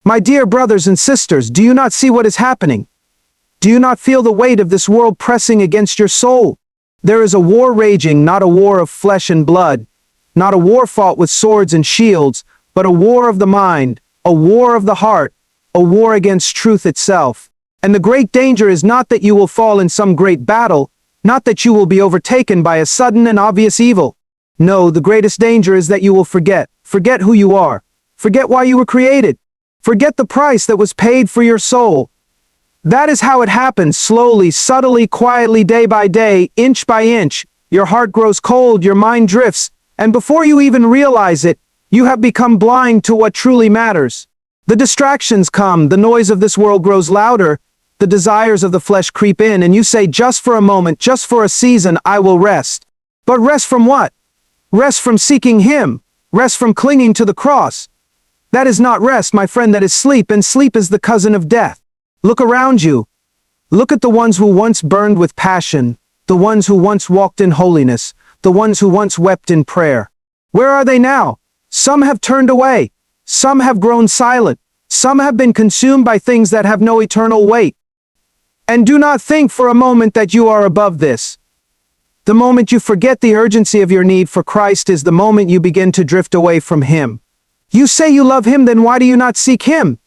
My dear brothers and sisters, do you not see what is happening? Do you not feel the weight of this world pressing against your soul? There is a war raging, not a war of flesh and blood, not a war fought with swords and shields, but a war of the mind, a war of the heart, a war against truth itself. And the great danger is not that you will fall in some great battle, not that you will be overtaken by a sudden and obvious evil. No, the greatest danger is that you will forget who you are, forget why you were created, forget the price that was paid for your soul. That is how it happens, slowly, subtly, quietly, day by day, inch by inch. Your heart grows cold, your mind drifts, and before you even realize it, you have become blind to what truly matters. The distractions come, the noise of this world grows louder, the desires of the flesh creep in, and you say, just for a moment, just for a season, I will rest. But rest from what? Rest from seeking Him. Rest from clinging to the cross. That is not rest, my friend, that is sleep, and sleep is the cousin of death. Look around you. Look at the ones who once burned with passion, the ones who once walked in holiness, the ones who once wept in prayer. Where are they now? Some have turned away. Some have grown silent. Some have been consumed by things that have no eternal weight. And do not think for a moment that you are above this. The moment you forget the urgency of your need for Christ is the moment you begin to drift away from Him. You say you love Him, then why do you not seek Him?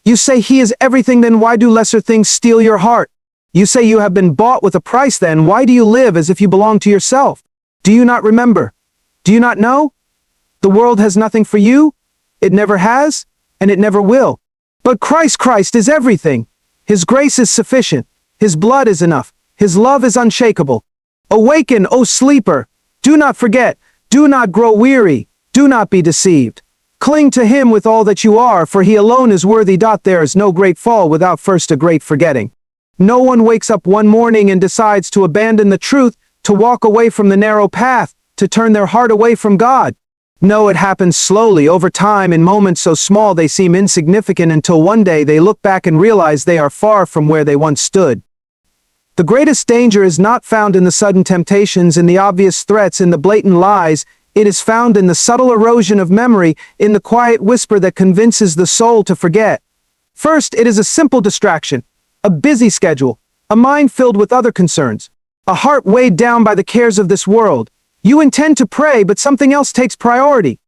You say He is everything, then why do lesser things steal your heart? You say you have been bought with a price, then why do you live as if you belong to yourself? Do you not remember? Do you not know? The world has nothing for you. It never has, and it never will. But Christ is everything. His grace is sufficient. His blood is enough. His love is unshakable. Awaken, O sleeper. Do not forget. Do not grow weary. Do not be deceived. Cling to Him with all that you are, for He alone is worthy. There is no great fall without first a great forgetting. No one wakes up one morning and decides to abandon the truth, to walk away from the narrow path, to turn their heart away from God. No, it happens slowly, over time, in moments so small they seem insignificant, until one day they look back and realize they are far from where they once stood. The greatest danger is not found in the sudden temptations, in the obvious threats, in the blatant lies. It is found in the subtle erosion of memory, in the quiet whisper that convinces the soul to forget. First, it is a simple distraction, a busy schedule, a mind filled with other concerns, a heart weighed down by the cares of this world. You intend to pray, but something else takes priority.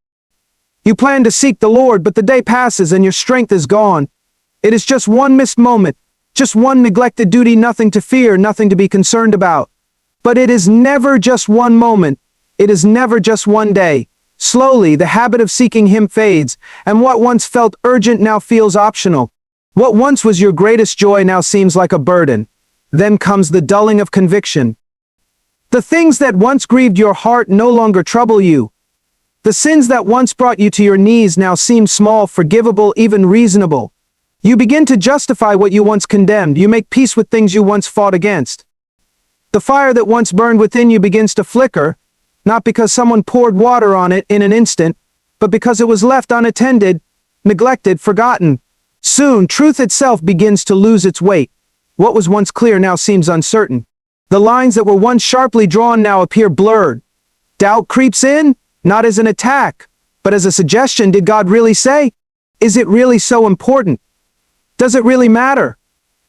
You plan to seek the Lord, but the day passes and your strength is gone. It is just one missed moment, just one neglected duty, nothing to fear, nothing to be concerned about. But it is never just one moment. It is never just one day. Slowly, the habit of seeking Him fades, and what once felt urgent now feels optional. What once was your greatest joy now seems like a burden. Then comes the dulling of conviction. The things that once grieved your heart no longer trouble you. The sins that once brought you to your knees now seem small, forgivable, even reasonable. You begin to justify what you once condemned. You make peace with things you once fought against. The fire that once burned within you begins to flicker, not because someone poured water on it in an instant, but because it was left unattended, neglected, forgotten. Soon, truth itself begins to lose its weight. What was once clear now seems uncertain. The lines that were once sharply drawn now appear blurred. Doubt creeps in, not as an attack, but as a suggestion. Did God really say? Is it really so important? Does it really matter?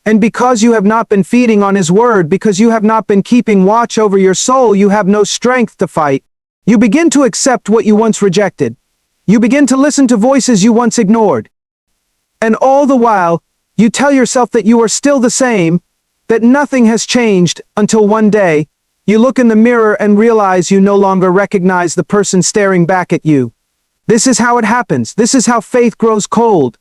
And because you have not been feeding on His word, because you have not been keeping watch over your soul, you have no strength to fight. You begin to accept what you once rejected. You begin to listen to voices you once ignored. And all the while, you tell yourself that you are still the same, that nothing has changed, until one day, you look in the mirror and realize you no longer recognize the person staring back at you. This is how it happens. This is how faith grows cold.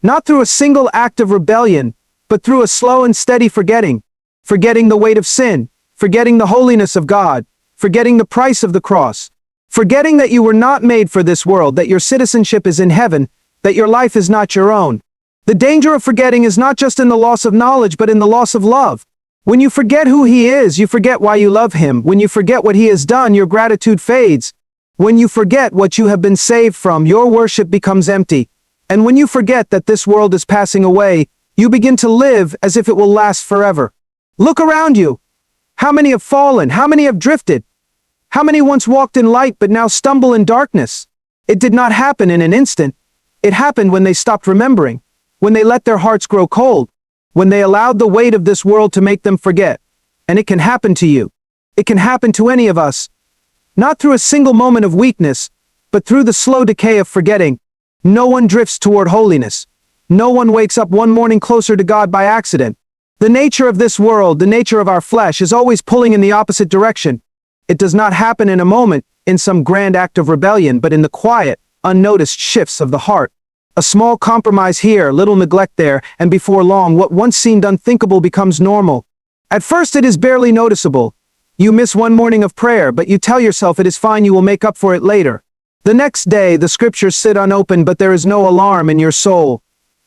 Not through a single act of rebellion, but through a slow and steady forgetting. Forgetting the weight of sin, forgetting the holiness of God, forgetting the price of the cross, forgetting that you were not made for this world, that your citizenship is in heaven, that your life is not your own. The danger of forgetting is not just in the loss of knowledge, but in the loss of love. When you forget who He is, you forget why you love Him. When you forget what He has done, your gratitude fades. When you forget what you have been saved from, your worship becomes empty. And when you forget that this world is passing away, you begin to live as if it will last forever. Look around you. How many have fallen? How many have drifted? How many once walked in light but now stumble in darkness? It did not happen in an instant. It happened when they stopped remembering, when they let their hearts grow cold, when they allowed the weight of this world to make them forget. And it can happen to you. It can happen to any of us. Not through a single moment of weakness, but through the slow decay of forgetting. No one drifts toward holiness. No one wakes up one morning closer to God by accident. The nature of this world, the nature of our flesh, is always pulling in the opposite direction. It does not happen in a moment, in some grand act of rebellion, but in the quiet, unnoticed shifts of the heart. A small compromise here, little neglect there, and before long, what once seemed unthinkable becomes normal. At first it is barely noticeable. You miss one morning of prayer, but you tell yourself it is fine, you will make up for it later. The next day, the scriptures sit unopened, but there is no alarm in your soul.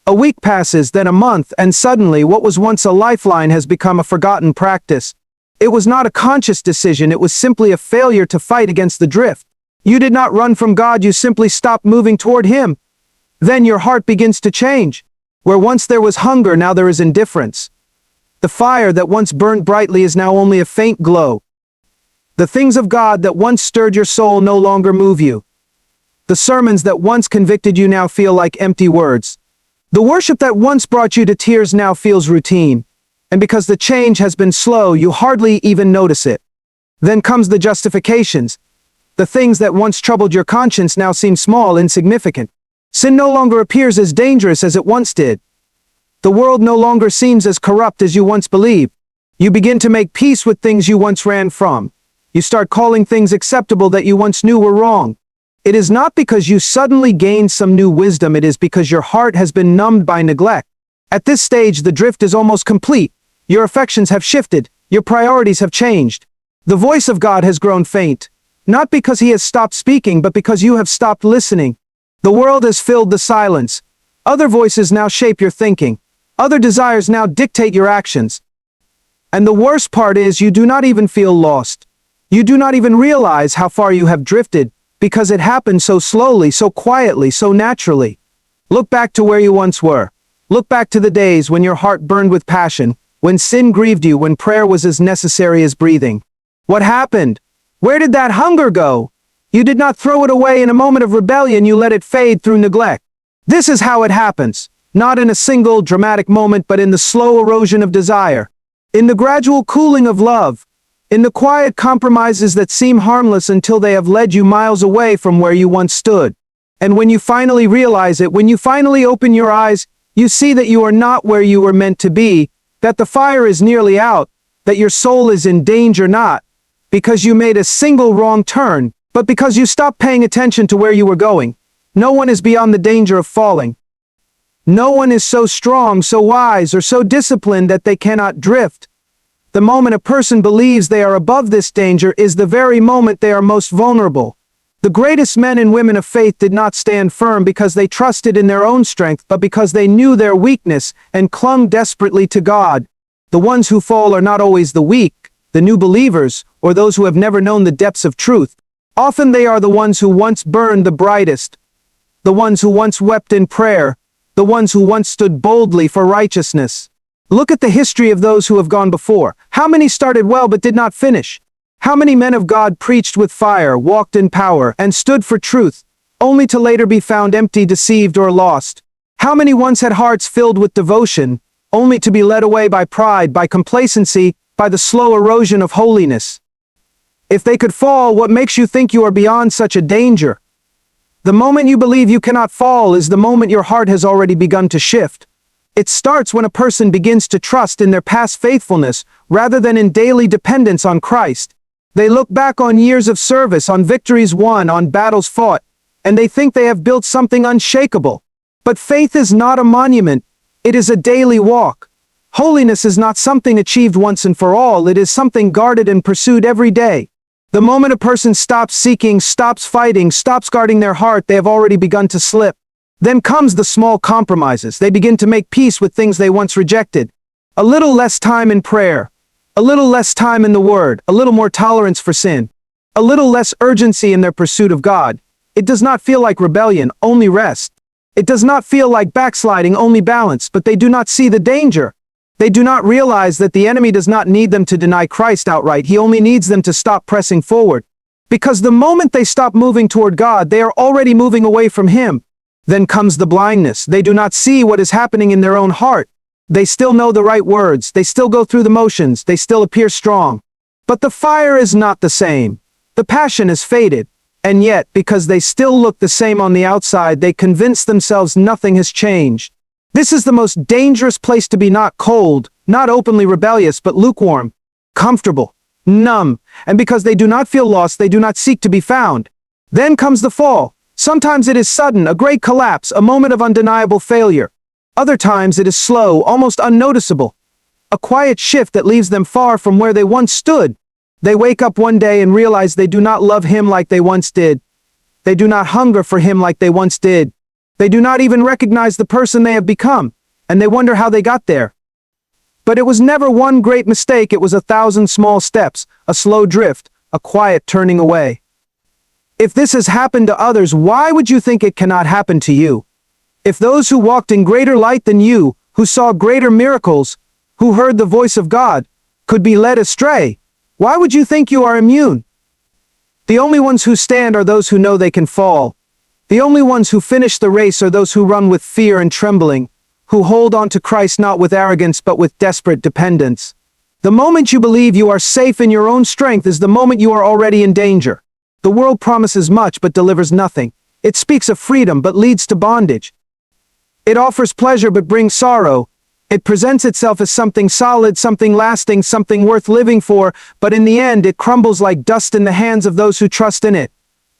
A week passes, then a month, and suddenly what was once a lifeline has become a forgotten practice. It was not a conscious decision, it was simply a failure to fight against the drift. You did not run from God, you simply stopped moving toward Him. Then your heart begins to change. Where once there was hunger, now there is indifference. The fire that once burned brightly is now only a faint glow. The things of God that once stirred your soul no longer move you. The sermons that once convicted you now feel like empty words. The worship that once brought you to tears now feels routine. And because the change has been slow, you hardly even notice it. Then comes the justifications. The things that once troubled your conscience now seem small, insignificant. Sin no longer appears as dangerous as it once did. The world no longer seems as corrupt as you once believed. You begin to make peace with things you once ran from. You start calling things acceptable that you once knew were wrong. It is not because you suddenly gained some new wisdom, it is because your heart has been numbed by neglect. At this stage, the drift is almost complete. Your affections have shifted. Your priorities have changed. The voice of God has grown faint. Not because He has stopped speaking, but because you have stopped listening. The world has filled the silence. Other voices now shape your thinking. Other desires now dictate your actions. And the worst part is you do not even feel lost. You do not even realize how far you have drifted, because it happened so slowly, so quietly, so naturally. Look back to where you once were. Look back to the days when your heart burned with passion, when sin grieved you, when prayer was as necessary as breathing. What happened? Where did that hunger go? You did not throw it away in a moment of rebellion, you let it fade through neglect. This is how it happens. Not in a single dramatic moment, but in the slow erosion of desire. In the gradual cooling of love. In the quiet compromises that seem harmless until they have led you miles away from where you once stood. And when you finally realize it, when you finally open your eyes, you see that you are not where you were meant to be, that the fire is nearly out, that your soul is in danger, not because you made a single wrong turn, but because you stopped paying attention to where you were going. No one is beyond the danger of falling. No one is so strong, so wise, or so disciplined that they cannot drift. The moment a person believes they are above this danger is the very moment they are most vulnerable. The greatest men and women of faith did not stand firm because they trusted in their own strength, but because they knew their weakness and clung desperately to God. The ones who fall are not always the weak, the new believers, or those who have never known the depths of truth. Often they are the ones who once burned the brightest, the ones who once wept in prayer, the ones who once stood boldly for righteousness. Look at the history of those who have gone before. How many started well but did not finish? How many men of God preached with fire, walked in power, and stood for truth, only to later be found empty, deceived, or lost? How many once had hearts filled with devotion, only to be led away by pride, by complacency, by the slow erosion of holiness? If they could fall, what makes you think you are beyond such a danger? The moment you believe you cannot fall is the moment your heart has already begun to shift. It starts when a person begins to trust in their past faithfulness rather than in daily dependence on Christ. They look back on years of service, on victories won, on battles fought, and they think they have built something unshakable. But faith is not a monument, it is a daily walk. Holiness is not something achieved once and for all, it is something guarded and pursued every day. The moment a person stops seeking, stops fighting, stops guarding their heart, they have already begun to slip. Then comes the small compromises. They begin to make peace with things they once rejected. A little less time in prayer. A little less time in the Word. A little more tolerance for sin. A little less urgency in their pursuit of God. It does not feel like rebellion, only rest. It does not feel like backsliding, only balance, but they do not see the danger. They do not realize that the enemy does not need them to deny Christ outright. He only needs them to stop pressing forward. Because the moment they stop moving toward God, they are already moving away from Him. Then comes the blindness. They do not see what is happening in their own heart. They still know the right words. They still go through the motions. They still appear strong. But the fire is not the same. The passion is faded. And yet, because they still look the same on the outside, they convince themselves nothing has changed. This is the most dangerous place to be, not cold, not openly rebellious, but lukewarm, comfortable, numb, and because they do not feel lost, they do not seek to be found. Then comes the fall. Sometimes it is sudden, a great collapse, a moment of undeniable failure. Other times it is slow, almost unnoticeable. A quiet shift that leaves them far from where they once stood. They wake up one day and realize they do not love him like they once did. They do not hunger for him like they once did. They do not even recognize the person they have become, and they wonder how they got there. But it was never one great mistake, it was 1,000 small steps, a slow drift, a quiet turning away. If this has happened to others, why would you think it cannot happen to you? If those who walked in greater light than you, who saw greater miracles, who heard the voice of God, could be led astray, why would you think you are immune? The only ones who stand are those who know they can fall. The only ones who finish the race are those who run with fear and trembling, who hold on to Christ not with arrogance but with desperate dependence. The moment you believe you are safe in your own strength is the moment you are already in danger. The world promises much but delivers nothing. It speaks of freedom but leads to bondage. It offers pleasure but brings sorrow. It presents itself as something solid, something lasting, something worth living for, but in the end it crumbles like dust in the hands of those who trust in it.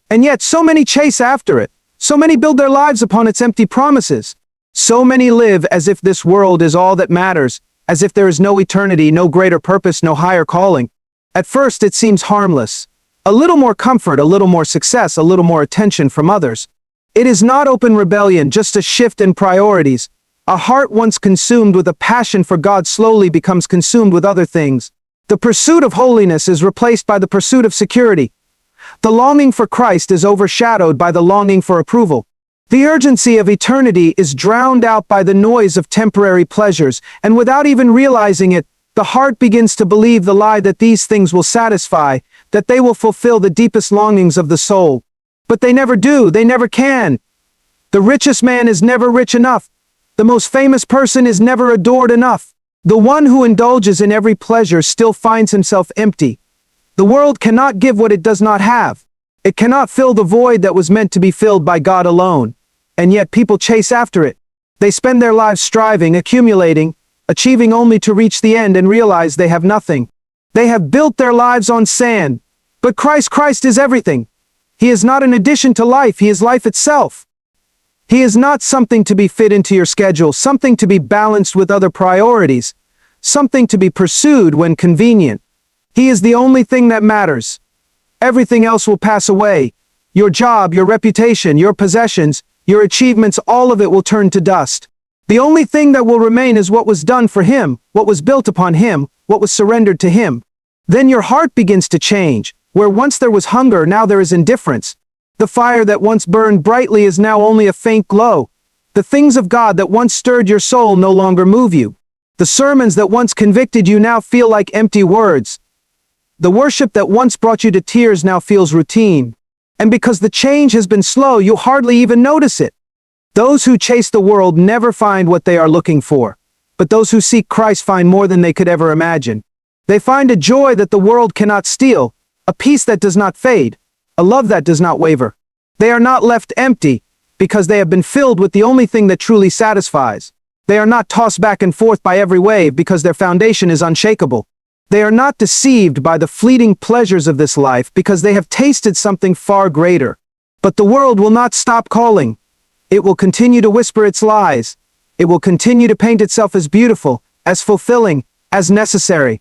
And yet so many chase after it. So many build their lives upon its empty promises. So many live as if this world is all that matters, as if there is no eternity, no greater purpose, no higher calling. At first it seems harmless. A little more comfort, a little more success, a little more attention from others. It is not open rebellion, just a shift in priorities. A heart once consumed with a passion for God slowly becomes consumed with other things. The pursuit of holiness is replaced by the pursuit of security. The longing for Christ is overshadowed by the longing for approval. The urgency of eternity is drowned out by the noise of temporary pleasures, and without even realizing it, the heart begins to believe the lie that these things will satisfy, that they will fulfill the deepest longings of the soul. But they never do, they never can. The richest man is never rich enough. The most famous person is never adored enough. The one who indulges in every pleasure still finds himself empty. The world cannot give what it does not have. It cannot fill the void that was meant to be filled by God alone. And yet people chase after it. They spend their lives striving, accumulating, achieving only to reach the end and realize they have nothing. They have built their lives on sand. But Christ is everything. He is not an addition to life, he is life itself. He is not something to be fit into your schedule, something to be balanced with other priorities, something to be pursued when convenient. He is the only thing that matters. Everything else will pass away. Your job, your reputation, your possessions, your achievements, all of it will turn to dust. The only thing that will remain is what was done for him, what was built upon him, what was surrendered to him. Then your heart begins to change. Where once there was hunger, now there is indifference. The fire that once burned brightly is now only a faint glow. The things of God that once stirred your soul no longer move you. The sermons that once convicted you now feel like empty words. The worship that once brought you to tears now feels routine. And because the change has been slow, you hardly even notice it. Those who chase the world never find what they are looking for. But those who seek Christ find more than they could ever imagine. They find a joy that the world cannot steal, a peace that does not fade, a love that does not waver. They are not left empty, because they have been filled with the only thing that truly satisfies. They are not tossed back and forth by every wave, because their foundation is unshakable. They are not deceived by the fleeting pleasures of this life, because they have tasted something far greater. But the world will not stop calling. It will continue to whisper its lies. It will continue to paint itself as beautiful, as fulfilling, as necessary.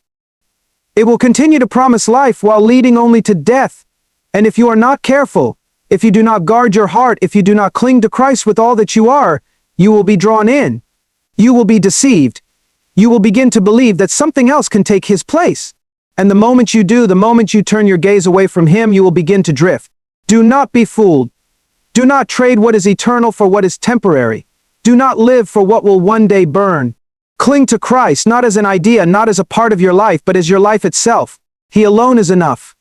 It will continue to promise life while leading only to death. And if you are not careful, if you do not guard your heart, if you do not cling to Christ with all that you are, you will be drawn in. You will be deceived. You will begin to believe that something else can take his place. And the moment you do, the moment you turn your gaze away from him, you will begin to drift. Do not be fooled. Do not trade what is eternal for what is temporary. Do not live for what will one day burn. Cling to Christ, not as an idea, not as a part of your life, but as your life itself. He alone is enough.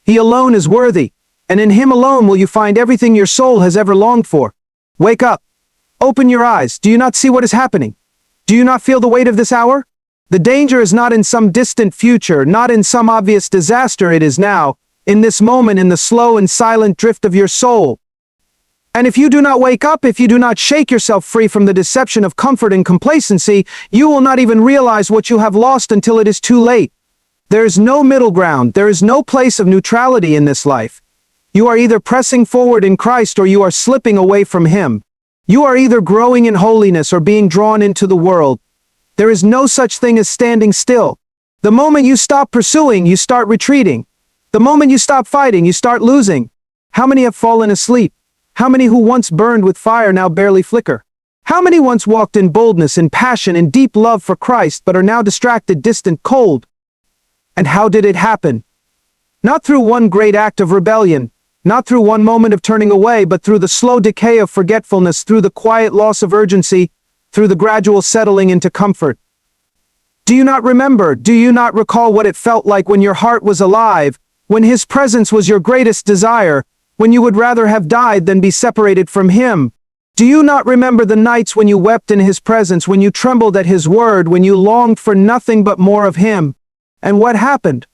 He alone is worthy. And in him alone will you find everything your soul has ever longed for. Wake up. Open your eyes. Do you not see what is happening? Do you not feel the weight of this hour? The danger is not in some distant future, not in some obvious disaster. It is now, in this moment, in the slow and silent drift of your soul. And if you do not wake up, if you do not shake yourself free from the deception of comfort and complacency, you will not even realize what you have lost until it is too late. There is no middle ground. There is no place of neutrality in this life. You are either pressing forward in Christ or you are slipping away from Him. You are either growing in holiness or being drawn into the world. There is no such thing as standing still. The moment you stop pursuing, you start retreating. The moment you stop fighting, you start losing. How many have fallen asleep? How many who once burned with fire now barely flicker? How many once walked in boldness, in passion, in deep love for Christ, but are now distracted, distant, cold? And how did it happen? Not through one great act of rebellion, not through one moment of turning away, but through the slow decay of forgetfulness, through the quiet loss of urgency, through the gradual settling into comfort. Do you not remember? Do you not recall what it felt like when your heart was alive, when His presence was your greatest desire, when you would rather have died than be separated from Him? Do you not remember the nights when you wept in His presence, when you trembled at His word, when you longed for nothing but more of Him? And what happened?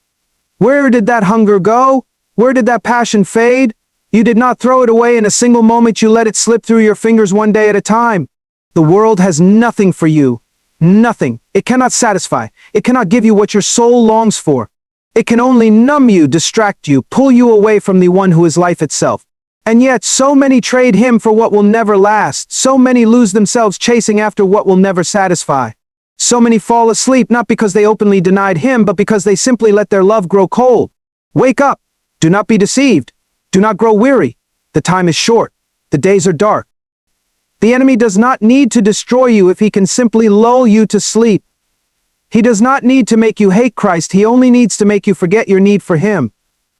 Where did that hunger go? Where did that passion fade? You did not throw it away in a single moment. You let it slip through your fingers one day at a time. The world has nothing for you. Nothing. It cannot satisfy. It cannot give you what your soul longs for. It can only numb you, distract you, pull you away from the one who is life itself. And yet so many trade Him for what will never last. So many lose themselves chasing after what will never satisfy. So many fall asleep not because they openly denied Him, but because they simply let their love grow cold. Wake up. Do not be deceived. Do not grow weary. The time is short. The days are dark. The enemy does not need to destroy you if he can simply lull you to sleep. He does not need to make you hate Christ. He only needs to make you forget your need for Him.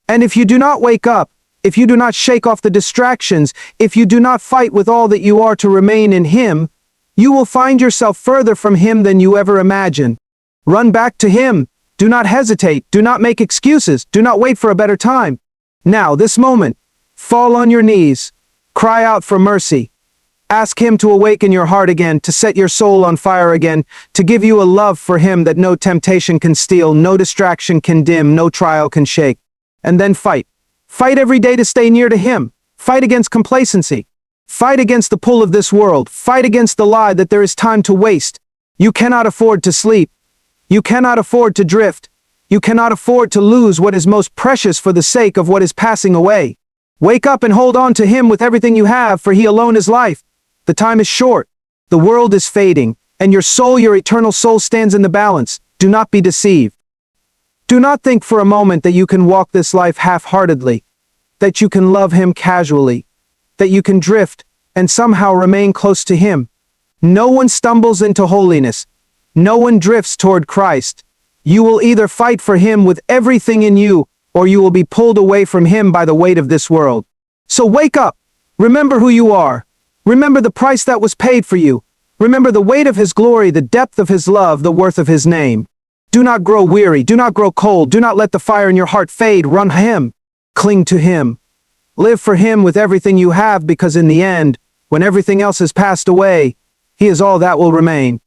And if you do not wake up, if you do not shake off the distractions, if you do not fight with all that you are to remain in Him, you will find yourself further from Him than you ever imagined. Run back to Him. Do not hesitate. Do not make excuses. Do not wait for a better time. Now, this moment, fall on your knees. Cry out for mercy. Ask Him to awaken your heart again, to set your soul on fire again, to give you a love for Him that no temptation can steal, no distraction can dim, no trial can shake. And then fight. Fight every day to stay near to Him. Fight against complacency. Fight against the pull of this world. Fight against the lie that there is time to waste. You cannot afford to sleep. You cannot afford to drift. You cannot afford to lose what is most precious for the sake of what is passing away. Wake up and hold on to Him with everything you have, for He alone is life. The time is short. The world is fading, and your soul, your eternal soul, stands in the balance. Do not be deceived. Do not think for a moment that you can walk this life half-heartedly, that you can love Him casually, that you can drift and somehow remain close to Him. No one stumbles into holiness. No one drifts toward Christ. You will either fight for Him with everything in you, or you will be pulled away from Him by the weight of this world. So wake up. Remember who you are. Remember the price that was paid for you. Remember the weight of His glory, the depth of His love, the worth of His name. Do not grow weary. Do not grow cold. Do not let the fire in your heart fade. Run Him. Cling to Him. Live for Him with everything you have, because in the end, when everything else has passed away, He is all that will remain.